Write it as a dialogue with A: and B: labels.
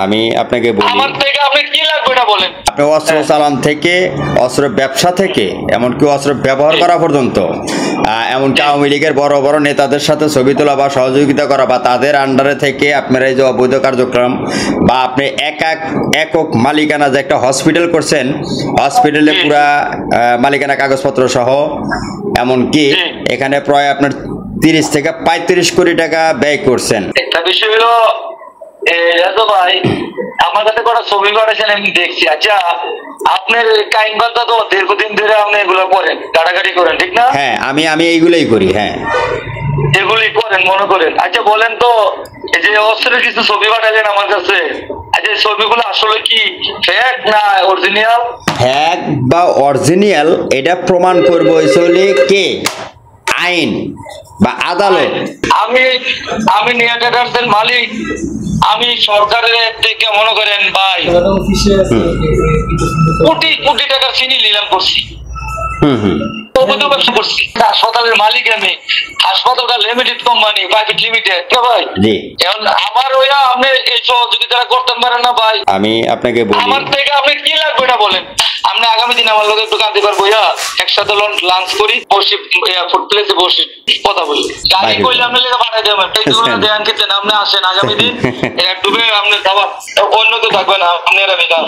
A: আমি আপনাকে বলি,
B: আমার থেকে আপনি কি লাগবে এটা বলেন।
A: আপনি অস্ত্র চালান থেকে, অস্ত্র ব্যবসা থেকে, এমনকি অস্ত্র ব্যবহার করা পর্যন্ত, এমনকি আওয়ামী লীগের বড় বড় নেতাদের সাথে ছবি তোলা বা সহযোগিতা করা বা তাদের আন্ডারে থেকে আপনার এই যে অবৈধ কার্যক্রম বা আপনি একক মালিকানা যে একটা হসপিটাল করছেন, হসপিটালে পুরা মালিকানা কাগজপত্র সহ, এমনকি এখানে প্রায় আপনার 30 থেকে 35 কোটি টাকা ব্যয় করছেন।
B: একটা বিষয় হলো ভাই, আমার কাছে কটা ছবি পাঠাচ্ছেন আমি দেখছি। আচ্ছা, আপনার কাইনবান্ধা তো দীর্ঘদিন ধরে আপনি এগুলো করেন, কাটাকাটি করেন, ঠিক না?
A: হ্যাঁ, আমি এইগুলোই করি। হ্যাঁ,
B: এগুলি করেন মনে করেন। আচ্ছা বলেন তো, এই যে অস্ত্রের কিছু ছবি পাঠালেন আমার কাছে, আচ্ছা এই ছবিগুলো আসলে কি ফেক না অরিজিনাল?
A: ফেক বা অরিজিনাল এটা প্রমাণ করবো আসলে কে? আইন বা আদালত।
B: আমি নিয়া ট্রেডার্সের মালিক, আমি সরকারের থেকে মনে করেন ভাই কোটি কোটি টাকার চিনি নিলাম করছি, ব্যবসা করছি। হাসপাতালের মালিক আমি, হাসপাতালটা লিমিটেড কোম্পানি, প্রাইভেট লিমিটেড, ভাই। এখন আমার ওইয়া আপনি এই সহযোগিতা করতে পারেন না ভাই।
A: আমি আপনাকে বলি,
B: আমার থেকে আপনি কি লাগবে এটা বলেন। আপনি আগামী দিন আমার লোক একটু কাঁদতে পারবো, একসাথে লাঞ্চ করি, বসি ফুড প্লেসে বসি কথা বলি। গাড়ি করলে আপনি লেগে পাঠাই দেবেন, দেন খেতেন, আপনি আসেন আগামী দিন একটু আপনি খাবার অন্য তো থাকবে না, আপনি এরা বেকার।